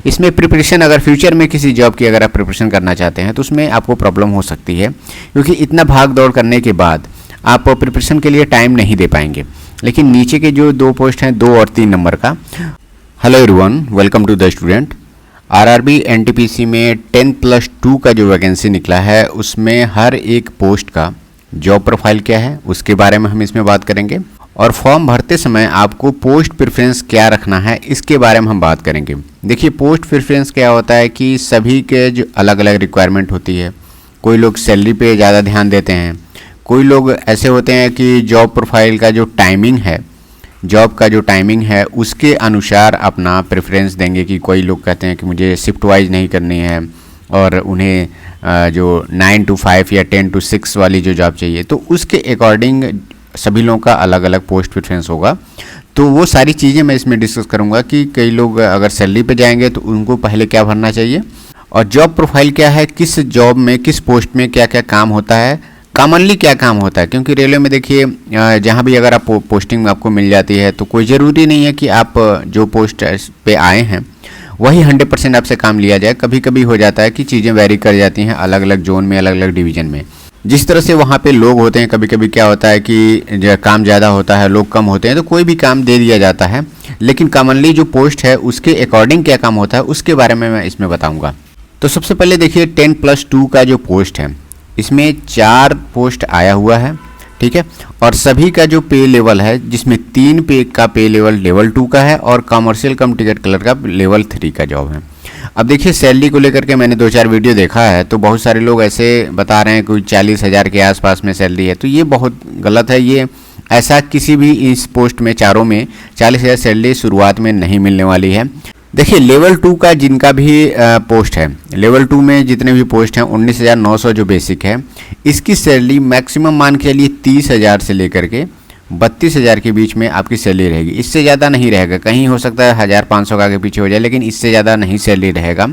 इसमें प्रिपरेशन अगर फ्यूचर में किसी जॉब की अगर आप प्रिपरेशन करना चाहते हैं तो उसमें आपको प्रॉब्लम हो सकती है, क्योंकि इतना भाग दौड़ करने के बाद आप प्रिपरेशन के लिए टाइम नहीं दे पाएंगे। लेकिन नीचे के जो 2 पोस्ट हैं 2 और 3 नंबर का, hello everyone, welcome to the student. RRB NTPC में 10+2 का जो वैकेंसी निकला है उसमें हर एक पोस्ट का जॉब प्रोफाइल क्या है उसके बारे में हम इसमें बात करेंगे, और फॉर्म भरते समय आपको पोस्ट प्रेफरेंस क्या रखना है इसके बारे में हम बात करेंगे। देखिए, पोस्ट प्रेफरेंस क्या होता है कि सभी के जो अलग अलग रिक्वायरमेंट होती है। कोई लोग सैलरी पे ज़्यादा ध्यान देते हैं, कोई लोग ऐसे होते हैं कि जॉब प्रोफाइल का जो टाइमिंग है, जॉब का जो टाइमिंग है उसके अनुसार अपना प्रेफरेंस देंगे। कि कोई लोग कहते हैं कि मुझे शिफ्ट वाइज नहीं करनी है और उन्हें जो 9 to 5 या 10 to 6 वाली जो जॉब चाहिए, तो उसके अकॉर्डिंग सभी लोगों का अलग अलग पोस्ट प्रेफरेंस होगा। तो वो सारी चीज़ें मैं इसमें डिस्कस करूँगा कि कई लोग अगर सैलरी पे जाएंगे तो उनको पहले क्या भरना चाहिए, और जॉब प्रोफाइल क्या है, किस जॉब में किस पोस्ट में क्या क्या काम होता है, कॉमनली क्या काम होता है। क्योंकि रेलवे में देखिए जहाँ भी अगर आप पोस्टिंग आपको मिल जाती है तो कोई ज़रूरी नहीं है कि आप जो पोस्ट पे आए हैं वही 100% आपसे काम लिया जाए। कभी कभी हो जाता है कि चीज़ें वेरी कर जाती हैं अलग अलग जोन में, अलग अलग डिवीज़न में। जिस तरह से वहाँ पे लोग होते हैं, कभी कभी क्या होता है कि काम ज़्यादा होता है, लोग कम होते हैं, तो कोई भी काम दे दिया जाता है। लेकिन कॉमनली जो पोस्ट है उसके अकॉर्डिंग क्या काम होता है उसके बारे में मैं इसमें बताऊँगा। तो सबसे पहले देखिए 10+2 का जो पोस्ट है इसमें 4 पोस्ट आया हुआ है, ठीक है। और सभी का जो पे लेवल है, जिसमें 3 पे का पे लेवल लेवल 2 का है और कमर्शियल कम टिकट कलर का लेवल 3 का जॉब है। अब देखिए, सैलरी को लेकर के मैंने 2-4 वीडियो देखा है तो बहुत सारे लोग ऐसे बता रहे हैं कोई 40,000 के आसपास में सैलरी है, तो ये बहुत गलत है। ये ऐसा किसी भी इस पोस्ट में चारों में 40,000 सैलरी शुरुआत में नहीं मिलने वाली है। देखिए, लेवल 2 का जिनका भी पोस्ट है, लेवल 2 में जितने भी पोस्ट हैं 19,900 जो बेसिक है, इसकी सैलरी मैक्सिमम मान के चलिए 30,000 से लेकर के 32,000 के बीच में आपकी सैलरी रहेगी। इससे ज़्यादा नहीं रहेगा, कहीं हो सकता है 1,500 का आगे पीछे हो जाए, लेकिन इससे ज़्यादा नहीं सैलरी रहेगा।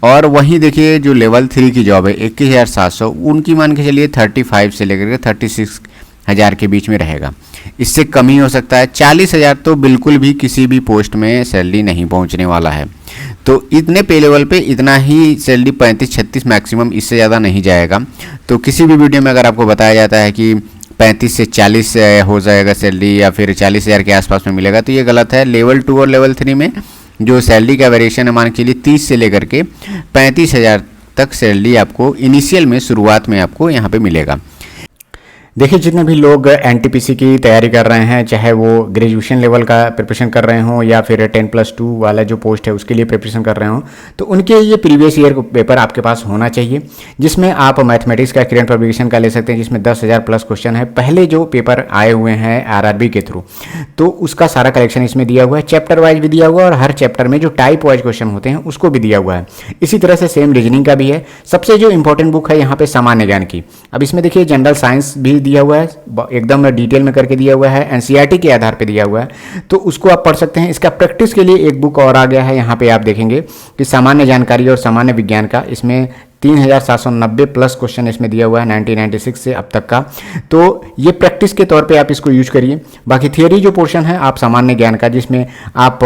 और वहीं देखिए जो लेवल 3 की जॉब है 21,700, उनकी मान के चलिए 35 से लेकर के 36,000 के बीच में रहेगा। इससे कम ही हो सकता है। 40,000 तो बिल्कुल भी किसी भी पोस्ट में सैलरी नहीं पहुंचने वाला है। तो इतने पे लेवल पे इतना ही सैलरी 35-36 मैक्सिमम, इससे ज़्यादा नहीं जाएगा। तो किसी भी वीडियो में अगर आपको बताया जाता है कि 35 से 40 हो जाएगा सैलरी या फिर 40,000 के आसपास में मिलेगा, तो ये गलत है। लेवल 2 और लेवल 3 में जो सैलरी का वेरिएशन है मान के लिए 30 से लेकर के 35,000 तक सैलरी आपको इनिशियल में, शुरुआत में आपको यहाँ पे मिलेगा। देखिए, जितने भी लोग एनटीपीसी की तैयारी कर रहे हैं, चाहे वो ग्रेजुएशन लेवल का प्रिपरेशन कर रहे हों या फिर 10+2 वाला जो पोस्ट है उसके लिए प्रिपरेशन कर रहे हों, तो उनके ये प्रीवियस ईयर पेपर आपके पास होना चाहिए, जिसमें आप मैथमेटिक्स का करंट पब्लिकेशन का ले सकते हैं, जिसमें 10,000 प्लस क्वेश्चन है पहले जो पेपर आए हुए हैं आरआरबी के थ्रू। तो उसका सारा कलेक्शन इसमें दिया हुआ है, चैप्टर वाइज भी दिया हुआ है और हर चैप्टर में जो टाइप वाइज क्वेश्चन होते हैं उसको भी दिया हुआ है। इसी तरह से सेम रीजनिंग का भी है। सबसे जो इंपॉर्टेंट बुक है यहाँ पे सामान्य ज्ञान की। अब इसमें देखिए जनरल साइंस भी दिया हुआ है, एकदम डिटेल में करके दिया हुआ है, एनसीईआरटी के आधार पे दिया हुआ है, तो उसको आप पढ़ सकते हैं। इसका प्रैक्टिस के लिए एक बुक और आ गया है, यहाँ पे आप देखेंगे कि सामान्य जानकारी और सामान्य विज्ञान का, इसमें 3,790 प्लस क्वेश्चन इसमें दिया हुआ है 1996 से अब तक का। तो ये प्रैक्टिस के तौर पे आप इसको यूज करिए। बाकी थियरी जो पोर्शन है आप सामान्य ज्ञान का, जिसमें आप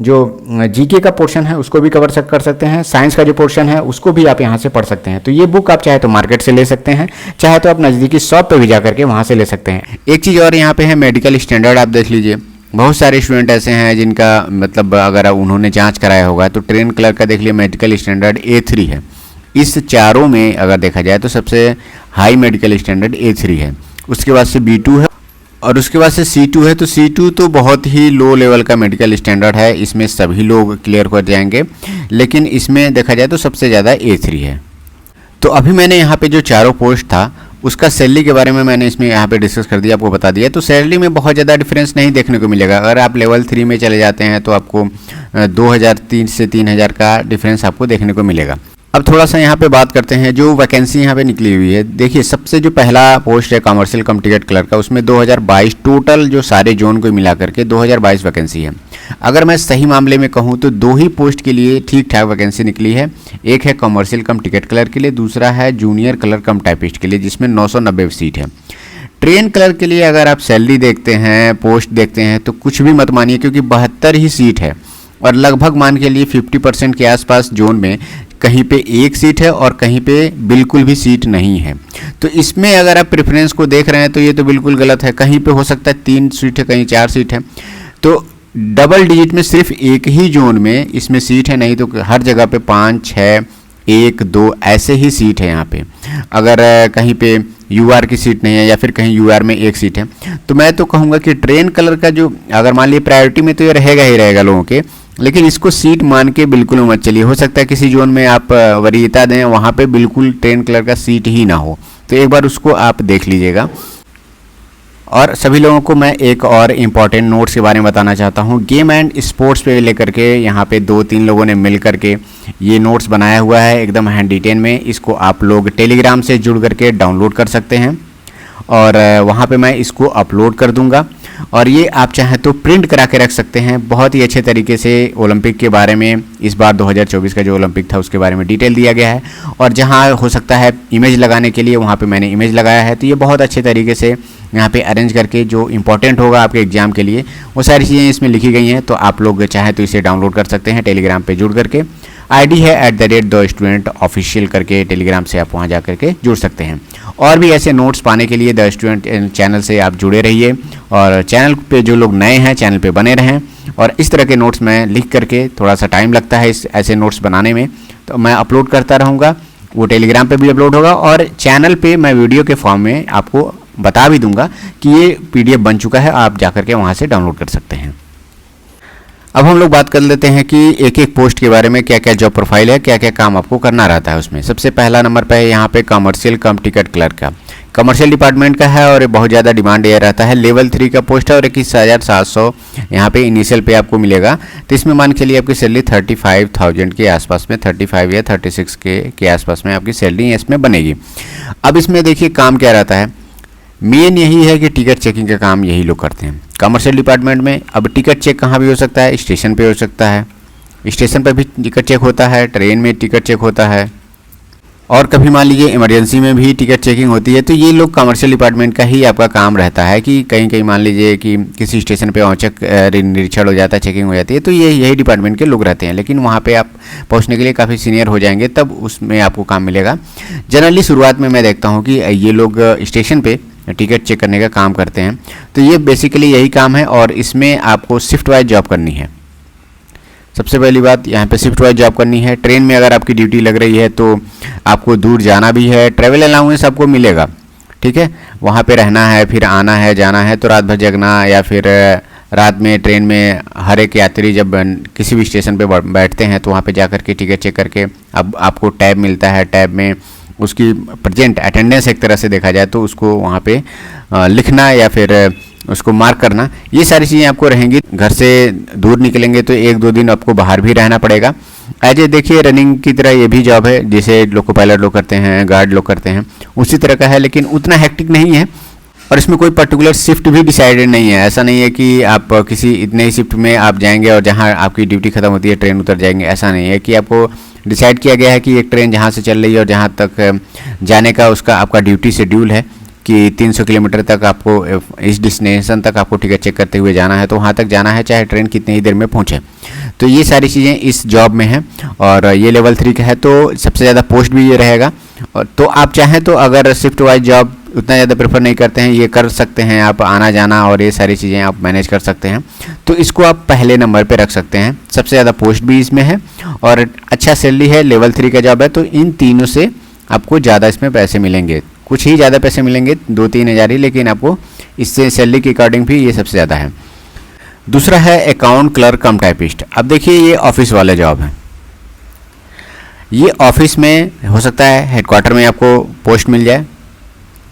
जो जीके का पोर्शन है उसको भी कवर कर सकते हैं, साइंस का जो पोर्शन है उसको भी आप यहाँ से पढ़ सकते हैं। तो ये बुक आप चाहे तो मार्केट से ले सकते हैं, चाहे तो आप नज़दीकी शॉप पर भी जा करके वहाँ से ले सकते हैं। एक चीज़ और यहाँ पे है, मेडिकल स्टैंडर्ड आप देख लीजिए। बहुत सारे स्टूडेंट ऐसे हैं जिनका मतलब अगर उन्होंने जाँच कराया होगा तो ट्रेन क्लर्क का देख लिया मेडिकल स्टैंडर्ड A3 है। इस चारों में अगर देखा जाए तो सबसे हाई मेडिकल स्टैंडर्ड A3 है, उसके बाद से B2 है और उसके बाद से C2 है। तो C2 तो बहुत ही लो लेवल का मेडिकल स्टैंडर्ड है, इसमें सभी लोग क्लियर कर जाएंगे, लेकिन इसमें देखा जाए तो सबसे ज़्यादा A3 है। तो अभी मैंने यहाँ पे जो चारों पोस्ट था उसका सैलरी के बारे में मैंने इसमें यहाँ पे डिस्कस कर दिया, आपको बता दिया। तो सैलरी में बहुत ज़्यादा डिफरेंस नहीं देखने को मिलेगा। अगर आप लेवल 3 में चले जाते हैं तो आपको 2,003 से 3,000 का डिफरेंस आपको देखने को मिलेगा। अब थोड़ा सा यहाँ पे बात करते हैं जो वैकेंसी यहाँ पे निकली हुई है। देखिए, सबसे जो पहला पोस्ट है कमर्शियल कम टिकट क्लर्क का, उसमें 2022 टोटल जो सारे जोन को मिला करके 2022 वैकेंसी है। अगर मैं सही मामले में कहूँ तो 2 ही पोस्ट के लिए ठीक ठाक वैकेंसी निकली है। एक है कमर्शियल कम टिकट क्लर्क के लिए, दूसरा है जूनियर क्लर्क कम टाइपिस्ट के लिए, जिसमें 990 सीट है। ट्रेन क्लर्क के लिए अगर आप सैलरी देखते हैं, पोस्ट देखते हैं, तो कुछ भी मत मानिए, क्योंकि 72 ही सीट है और लगभग मान के लिए 50% के आसपास जोन में कहीं पे एक सीट है और कहीं पे बिल्कुल भी सीट नहीं है। तो इसमें अगर आप प्रेफरेंस को देख रहे हैं तो ये तो बिल्कुल गलत है। कहीं पे हो सकता है 3 सीट है, कहीं 4 सीट है। तो डबल डिजिट में सिर्फ एक ही जोन में इसमें सीट है, नहीं तो हर जगह पे 5, 6, 1, 2 ऐसे ही सीट है यहाँ पे। अगर कहीं पे यूआर की सीट नहीं है या फिर कहीं यूआर में एक सीट है, तो मैं तो कहूँगा कि ट्रेन कलर का जो, अगर मान लीजिए प्रायोरिटी में तो ये रहेगा ही रहेगा लोगों के, लेकिन इसको सीट मान के बिल्कुल मत चलिए। हो सकता है किसी जोन में आप वरीयता दें, वहाँ पे बिल्कुल ट्रेन कलर का सीट ही ना हो, तो एक बार उसको आप देख लीजिएगा। और सभी लोगों को मैं एक और इम्पॉर्टेंट नोट्स के बारे में बताना चाहता हूँ। गेम एंड स्पोर्ट्स पे लेकर के यहाँ पे 2-3 लोगों ने मिल करके ये नोट्स बनाया हुआ है एकदम हैंड डिटेन में। इसको आप लोग टेलीग्राम से जुड़ करके डाउनलोड कर सकते हैं और वहाँ पे मैं इसको अपलोड कर दूँगा। और ये आप चाहें तो प्रिंट करा के रख सकते हैं। बहुत ही अच्छे तरीके से ओलंपिक के बारे में, इस बार 2024 का जो ओलंपिक था उसके बारे में डिटेल दिया गया है। और जहाँ हो सकता है इमेज लगाने के लिए, वहाँ पे मैंने इमेज लगाया है। तो ये बहुत अच्छे तरीके से यहाँ पे अरेंज करके जो इंपॉर्टेंट होगा आपके एग्जाम के लिए, वो सारी चीज़ें इसमें लिखी गई हैं। तो आप लोग चाहें तो इसे डाउनलोड कर सकते हैं टेलीग्राम पे जुड़ करके। आईडी है @TheStudentOfficial करके, टेलीग्राम से आप वहाँ जा करके जुड़ सकते हैं। और भी ऐसे नोट्स पाने के लिए द स्टूडेंट चैनल से आप जुड़े रहिए। और चैनल पे जो लोग नए हैं, चैनल पे बने रहें। और इस तरह के नोट्स मैं लिख करके, थोड़ा सा टाइम लगता है इस ऐसे नोट्स बनाने में, तो मैं अपलोड करता रहूँगा। वो टेलीग्राम पे भी अपलोड होगा और चैनल पे मैं वीडियो के फॉर्म में आपको बता भी दूंगा कि ये PDF बन चुका है, आप जा करके वहाँ से डाउनलोड कर सकते हैं। अब हम लोग बात कर लेते हैं कि एक एक पोस्ट के बारे में, क्या क्या जॉब प्रोफाइल है, क्या क्या काम आपको करना रहता है उसमें। सबसे पहला नंबर पे है यहाँ पे कमर्शियल कम टिकट क्लर्क का। कमर्शियल डिपार्टमेंट का है और ये बहुत ज़्यादा डिमांड ये रहता है। लेवल 3 का पोस्ट है और 21,700 यहाँ पे इनिशियल पे आपको मिलेगा। तो इसमें मान के लिए आपकी सैलरी 35,000 के आसपास में, 35 या 36 के आसपास में आपकी सैलरी इसमें बनेगी। अब इसमें देखिए काम क्या रहता है, मेन यही है कि टिकट चेकिंग का काम यही लोग करते हैं कमर्शियल डिपार्टमेंट में। अब टिकट चेक कहाँ भी हो सकता है, स्टेशन पे हो सकता है। स्टेशन पर भी टिकट चेक होता है, ट्रेन में टिकट चेक होता है, और कभी मान लीजिए इमरजेंसी में भी टिकट चेकिंग होती है। तो ये लोग कमर्शियल डिपार्टमेंट का ही आपका काम रहता है कि कहीं कहीं मान लीजिए कि किसी स्टेशन पे औचक निरीक्षण हो जाता है, चेकिंग हो जाती है, तो ये यही डिपार्टमेंट के लोग रहते हैं। लेकिन वहाँ पे आप पहुँचने के लिए काफ़ी सीनियर हो जाएंगे, तब उसमें आपको काम मिलेगा। जनरली शुरुआत में मैं देखता हूँ कि ये लोग स्टेशन पे टिकट चेक करने का काम करते हैं। तो ये बेसिकली यही काम है और इसमें आपको शिफ्ट वाइज जॉब करनी है। सबसे पहली बात, यहाँ पे शिफ्ट वाइज जॉब करनी है। ट्रेन में अगर आपकी ड्यूटी लग रही है तो आपको दूर जाना भी है, ट्रैवल अलाउंस आपको मिलेगा, ठीक है। वहाँ पे रहना है, फिर आना है, जाना है, तो रात भर जगना, या फिर रात में ट्रेन में हर एक यात्री जब किसी भी स्टेशन पे बैठते हैं तो वहाँ पे जा करके टिकट चेक करके अब आपको टैब मिलता है। टैब में उसकी प्रेजेंट अटेंडेंस एक तरह से देखा जाए तो उसको वहाँ पे लिखना या फिर उसको मार्क करना, ये सारी चीज़ें आपको रहेंगी। घर से दूर निकलेंगे तो 1-2 दिन आपको बाहर भी रहना पड़ेगा। एज ए देखिए रनिंग की तरह ये भी जॉब है, जैसे लोको पायलट लोग करते हैं, गार्ड लोग करते हैं, उसी तरह का है, लेकिन उतना हेक्टिक नहीं है। और इसमें कोई पर्टिकुलर शिफ्ट भी डिसाइडेड नहीं है। ऐसा नहीं है कि आप किसी इतने ही शिफ्ट में आप जाएंगे और जहाँ आपकी ड्यूटी खत्म होती है ट्रेन उतर जाएंगे, ऐसा नहीं है कि आपको डिसाइड किया गया है कि एक ट्रेन जहाँ से चल रही है और जहाँ तक जाने का उसका आपका ड्यूटी शेड्यूल है कि 300 किलोमीटर तक आपको इस डेस्टिनेशन तक आपको टिकट चेक करते हुए जाना है, तो वहाँ तक जाना है चाहे ट्रेन कितनी ही देर में पहुँचे। तो ये सारी चीज़ें इस जॉब में हैं और ये लेवल 3 का है, तो सबसे ज़्यादा पोस्ट भी ये रहेगा। और तो आप चाहें तो अगर शिफ्ट वाइज जॉब उतना ज़्यादा प्रेफर नहीं करते हैं, ये कर सकते हैं आप, आना जाना और ये सारी चीज़ें आप मैनेज कर सकते हैं, तो इसको आप पहले नंबर पे रख सकते हैं। सबसे ज़्यादा पोस्ट भी इसमें है और अच्छा सैलरी है, लेवल 3 का जॉब है, तो इन तीनों से आपको ज़्यादा इसमें पैसे मिलेंगे। कुछ ही ज़्यादा पैसे मिलेंगे, 2-3 हज़ार ही, लेकिन आपको इससे सैलरी के अकॉर्डिंग भी ये सबसे ज़्यादा है। दूसरा है अकाउंट क्लर्क कम टाइपिस्ट। अब देखिए ये ऑफिस वाले जॉब है। ये ऑफिस में हो सकता है हेडक्वार्टर में आपको पोस्ट मिल जाए,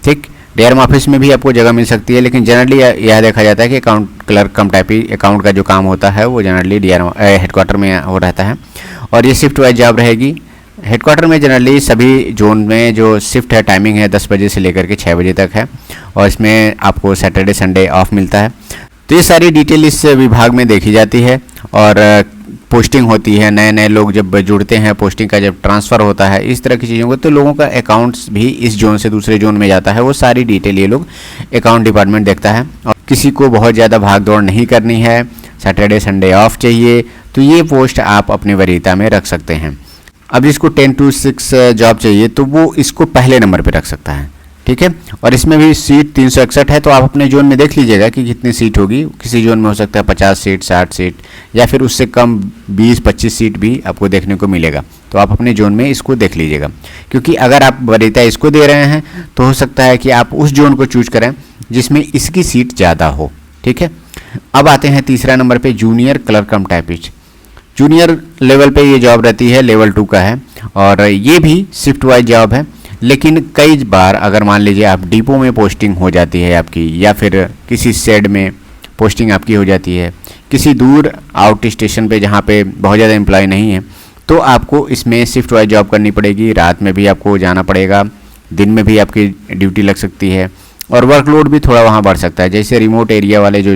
ठीक, डीआरएम ऑफिस में भी आपको जगह मिल सकती है, लेकिन जनरली यह देखा जाता है कि अकाउंट क्लर्क कम टाइपिंग अकाउंट का जो काम होता है वो जनरली डीआरएम हेडक्वार्टर में हो रहता है और ये शिफ्ट वाइज जॉब रहेगी। हेडक्वार्टर में जनरली सभी जोन में जो शिफ्ट है टाइमिंग है 10 बजे से लेकर के 6 बजे तक है और इसमें आपको सैटरडे संडे ऑफ मिलता है। तो ये सारी डिटेल इस विभाग में देखी जाती है और पोस्टिंग होती है, नए नए लोग जब जुड़ते हैं, पोस्टिंग का जब ट्रांसफ़र होता है, इस तरह की चीज़ों को, तो लोगों का अकाउंट्स भी इस जोन से दूसरे जोन में जाता है, वो सारी डिटेल ये लोग अकाउंट डिपार्टमेंट देखता है। और किसी को बहुत ज़्यादा भाग दौड़ नहीं करनी है, सैटरडे संडे ऑफ चाहिए, तो ये पोस्ट आप अपनी वरीयता में रख सकते हैं। अब जिसको 10 to 6 जॉब चाहिए तो वो इसको पहले नंबर पे रख सकता है, ठीक है। और इसमें भी सीट 361 है, तो आप अपने जोन में देख लीजिएगा कि कितनी सीट होगी। किसी जोन में हो सकता है 50 सीट, 60 सीट या फिर उससे कम 20-25 सीट भी आपको देखने को मिलेगा। तो आप अपने जोन में इसको देख लीजिएगा, क्योंकि अगर आप वरीयता इसको दे रहे हैं तो हो सकता है कि आप उस जोन को चूज करें जिसमें इसकी सीट ज़्यादा हो, ठीक है। अब आते हैं तीसरा नंबर पे, जूनियर क्लर्क कम टाइपिस्ट। जूनियर लेवल पे ये जॉब रहती है, लेवल 2 का है और ये भी शिफ्ट वाइज जॉब है। लेकिन कई बार अगर मान लीजिए आप डिपो में पोस्टिंग हो जाती है आपकी, या फिर किसी शेड में पोस्टिंग आपकी हो जाती है, किसी दूर आउट स्टेशन पे जहाँ पे बहुत ज़्यादा एम्प्लॉय नहीं है, तो आपको इसमें शिफ्ट वाइज जॉब करनी पड़ेगी। रात में भी आपको जाना पड़ेगा, दिन में भी आपकी ड्यूटी लग सकती है और वर्कलोड भी थोड़ा वहाँ बढ़ सकता है। जैसे रिमोट एरिया वाले जो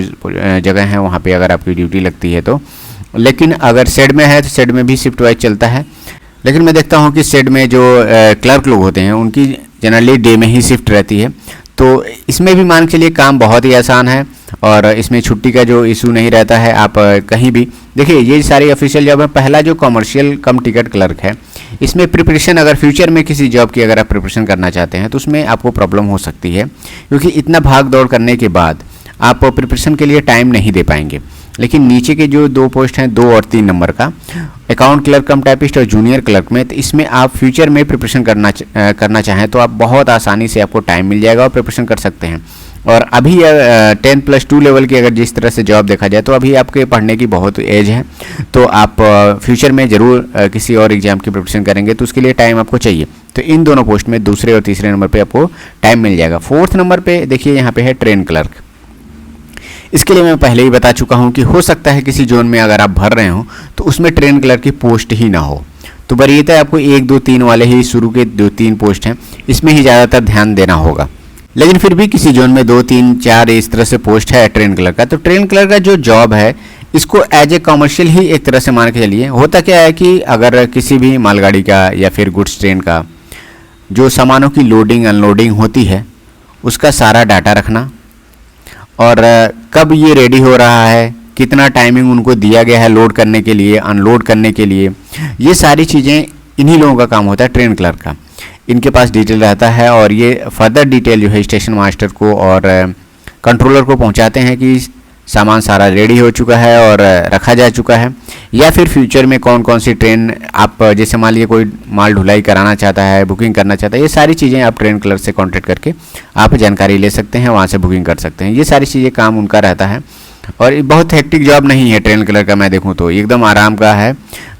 जगह हैं वहाँ पे अगर आपकी ड्यूटी लगती है तो। लेकिन अगर शेड में है तो शेड में भी शिफ्ट वाइज चलता है। लेकिन मैं देखता हूँ कि शेड में जो क्लर्क लोग होते हैं उनकी जनरली डे में ही शिफ्ट रहती है। तो इसमें भी मान के चलिए काम बहुत ही आसान है और इसमें छुट्टी का जो इशू नहीं रहता है। आप कहीं भी देखिए, ये सारी ऑफिशियल जॉब है। पहला जो कमर्शियल कम टिकट क्लर्क है, इसमें प्रिपरेशन अगर फ्यूचर में किसी जॉब की अगर आप प्रिपरेशन करना चाहते हैं तो उसमें आपको प्रॉब्लम हो सकती है, क्योंकि इतना भाग दौड़ करने के बाद आप प्रिपरेशन के लिए टाइम नहीं दे पाएंगे। लेकिन नीचे के जो 2 पोस्ट हैं, 2 और 3 नंबर का, अकाउंट क्लर्क कम टाइपिस्ट और जूनियर क्लर्क में, तो इसमें आप फ्यूचर में प्रिपरेशन करना चाहें तो आप बहुत आसानी से आपको टाइम मिल जाएगा और प्रिपरेशन कर सकते हैं। और अभी 10+2 लेवल की अगर जिस तरह से जॉब देखा जाए तो अभी आपके पढ़ने की बहुत एज है, तो आप फ्यूचर में ज़रूर किसी और एग्जाम की प्रिपरेशन करेंगे तो उसके लिए टाइम आपको चाहिए। तो इन दोनों पोस्ट में दूसरे और तीसरे नंबर पे आपको टाइम मिल जाएगा। 4th नंबर पे देखिए यहाँ पे है ट्रेन क्लर्क। इसके लिए मैं पहले ही बता चुका हूँ कि हो सकता है किसी जोन में अगर आप भर रहे हो तो उसमें ट्रेन क्लर्क की पोस्ट ही ना हो, तो वरीयता आपको 1, 2, 3 वाले ही शुरू के 2-3 पोस्ट हैं, इसमें ही ज़्यादातर ध्यान देना होगा। लेकिन फिर भी किसी जोन में 2, 3, 4 इस तरह से पोस्ट है ट्रेन क्लर्क का, तो ट्रेन क्लर्क का जो जॉब है इसको एज ए कमर्शियल ही एक तरह से मान के चलिए। होता क्या है कि अगर किसी भी मालगाड़ी का या फिर गुड्स ट्रेन का जो सामानों की लोडिंग अनलोडिंग होती है उसका सारा डाटा रखना, और कब ये रेडी हो रहा है, कितना टाइमिंग उनको दिया गया है लोड करने के लिए, अनलोड करने के लिए, ये सारी चीज़ें इन्हीं लोगों का काम होता है ट्रेन क्लर्क का। इनके पास डिटेल रहता है और ये फर्दर डिटेल जो है स्टेशन मास्टर को और कंट्रोलर को पहुंचाते हैं कि सामान सारा रेडी हो चुका है और रखा जा चुका है, या फिर फ्यूचर में कौन कौन सी ट्रेन आप, जैसे मान लीजिए कोई माल ढुलाई कराना चाहता है, बुकिंग करना चाहता है, ये सारी चीज़ें आप ट्रेन क्लर्क से कॉन्टेक्ट करके आप जानकारी ले सकते हैं, वहाँ से बुकिंग कर सकते हैं। ये सारी चीज़ें काम उनका रहता है और ये बहुत हेक्टिक जॉब नहीं है ट्रेन क्लर्क का। मैं देखूँ तो एकदम आराम का है,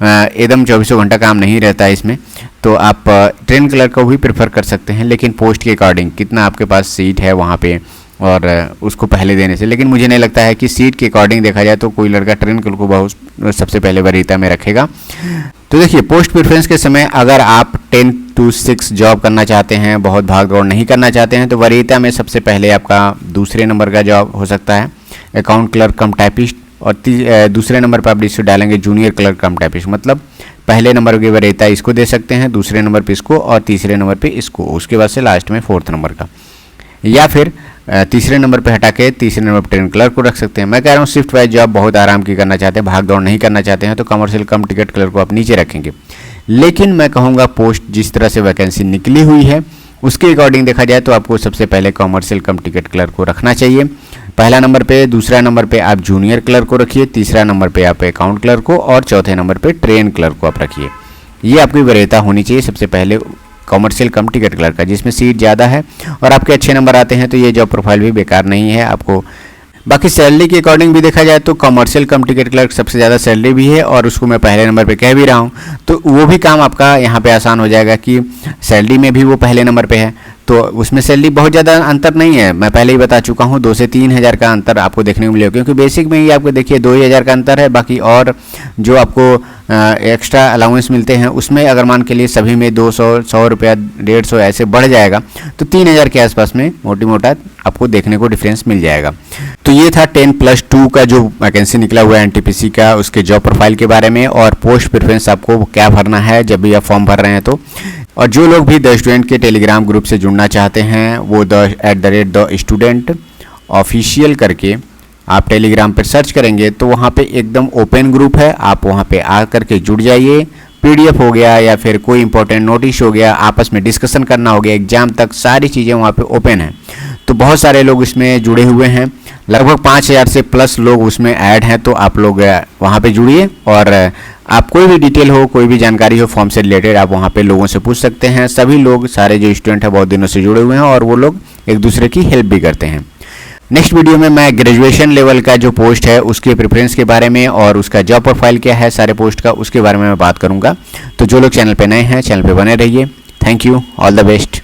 एकदम 24 घंटा काम नहीं रहता है इसमें। तो आप ट्रेन क्लर्क को भी प्रेफर कर सकते हैं, लेकिन पोस्ट के अकॉर्डिंग कितना आपके पास सीट है वहाँ पे और उसको पहले देने से। लेकिन मुझे नहीं लगता है कि सीट के अकॉर्डिंग देखा जाए तो कोई लड़का ट्रेन क्लर्क को बहुत सबसे पहले वरीयता में रखेगा। तो देखिए, पोस्ट प्रेफरेंस के समय अगर आप 10 to 6 जॉब करना चाहते हैं, बहुत भाग दौड़ नहीं करना चाहते हैं, तो वरीयता में सबसे पहले आपका दूसरे नंबर का जॉब हो सकता है अकाउंट क्लर्क कम टाइपिस्ट, और दूसरे नंबर पर आप इसको डालेंगे जूनियर क्लर्क कम टाइपिस्ट। मतलब पहले नंबर की वरीयता इसको दे सकते हैं, दूसरे नंबर पे इसको और तीसरे नंबर पे इसको, उसके बाद से लास्ट में 4th नंबर का, या फिर तीसरे नंबर पे हटा के तीसरे नंबर पर ट्रेन क्लर्क को रख सकते हैं। मैं कह रहा हूँ शिफ्ट वाइज जॉब बहुत आराम की करना चाहते हैं, भाग दौड़ नहीं करना चाहते हैं, तो कमर्शियल कम टिकट क्लर्क को आप नीचे रखेंगे। लेकिन मैं कहूँगा पोस्ट जिस तरह से वैकेंसी निकली हुई है उसके अकॉर्डिंग देखा जाए तो आपको सबसे पहले कमर्शियल कम टिकट क्लर्क को रखना चाहिए पहला नंबर पे। दूसरा नंबर पे आप जूनियर क्लर्क को रखिए, तीसरा नंबर पे आप अकाउंट क्लर्क को, और चौथे नंबर पे ट्रेन क्लर्क को आप रखिए। ये आपकी वरीयता होनी चाहिए सबसे पहले कमर्शियल कम टिकट क्लर्क का, जिसमें सीट ज़्यादा है और आपके अच्छे नंबर आते हैं तो ये जॉब प्रोफाइल भी बेकार नहीं है आपको। बाकी सैलरी के अकॉर्डिंग भी देखा जाए तो कमर्शियल कम टिकट क्लर्क सबसे ज़्यादा सैलरी भी है, और उसको मैं पहले नंबर पे कह भी रहा हूँ, तो वो भी काम आपका यहाँ पे आसान हो जाएगा कि सैलरी में भी वो पहले नंबर पे है, तो उसमें सैलरी बहुत ज़्यादा अंतर नहीं है। मैं पहले ही बता चुका हूँ 2 से 3 हज़ार का अंतर आपको देखने को मिलेगा, क्योंकि बेसिक में ही आपको देखिए 2 ही हज़ार का अंतर है। बाकी और जो आपको एक्स्ट्रा अलाउंस मिलते हैं उसमें अगर मान के लिए सभी में 200 रुपया 150 ऐसे बढ़ जाएगा तो 3000 के आसपास में मोटी मोटा आपको देखने को डिफरेंस मिल जाएगा। तो ये था 10+2 का जो वैकेंसी निकला हुआ है एनटीपीसी का, उसके जॉब प्रोफाइल के बारे में और पोस्ट प्रेफरेंस आपको क्या भरना है जब भी आप फॉर्म भर रहे हैं तो। और जो लोग भी द स्टूडेंट के टेलीग्राम ग्रुप से जुड़ना चाहते हैं वो @the स्टूडेंट ऑफिशियल करके आप टेलीग्राम पर सर्च करेंगे तो वहाँ पे एकदम ओपन ग्रुप है, आप वहाँ पे आ करके जुड़ जाइए। पीडीएफ हो गया या फिर कोई इंपॉर्टेंट नोटिस हो गया, आपस में डिस्कशन करना हो गया, एग्जाम तक सारी चीज़ें वहाँ पे ओपन है। तो बहुत सारे लोग इसमें जुड़े हुए हैं, लगभग 5000 से प्लस लोग उसमें ऐड हैं। तो आप लोग वहाँ पे जुड़िए और आप कोई भी डिटेल हो, कोई भी जानकारी हो फॉर्म से रिलेटेड, आप वहाँ पे लोगों से पूछ सकते हैं। सभी लोग, सारे जो स्टूडेंट हैं बहुत दिनों से जुड़े हुए हैं और वो लोग एक दूसरे की हेल्प भी करते हैं। नेक्स्ट वीडियो में मैं ग्रेजुएशन लेवल का जो पोस्ट है उसके प्रेफरेंस के बारे में और उसका जॉब प्रोफाइल क्या है सारे पोस्ट का, उसके बारे में मैं बात करूंगा। तो जो लोग चैनल पे नए हैं, चैनल पे बने रहिए। Thank you, all the best.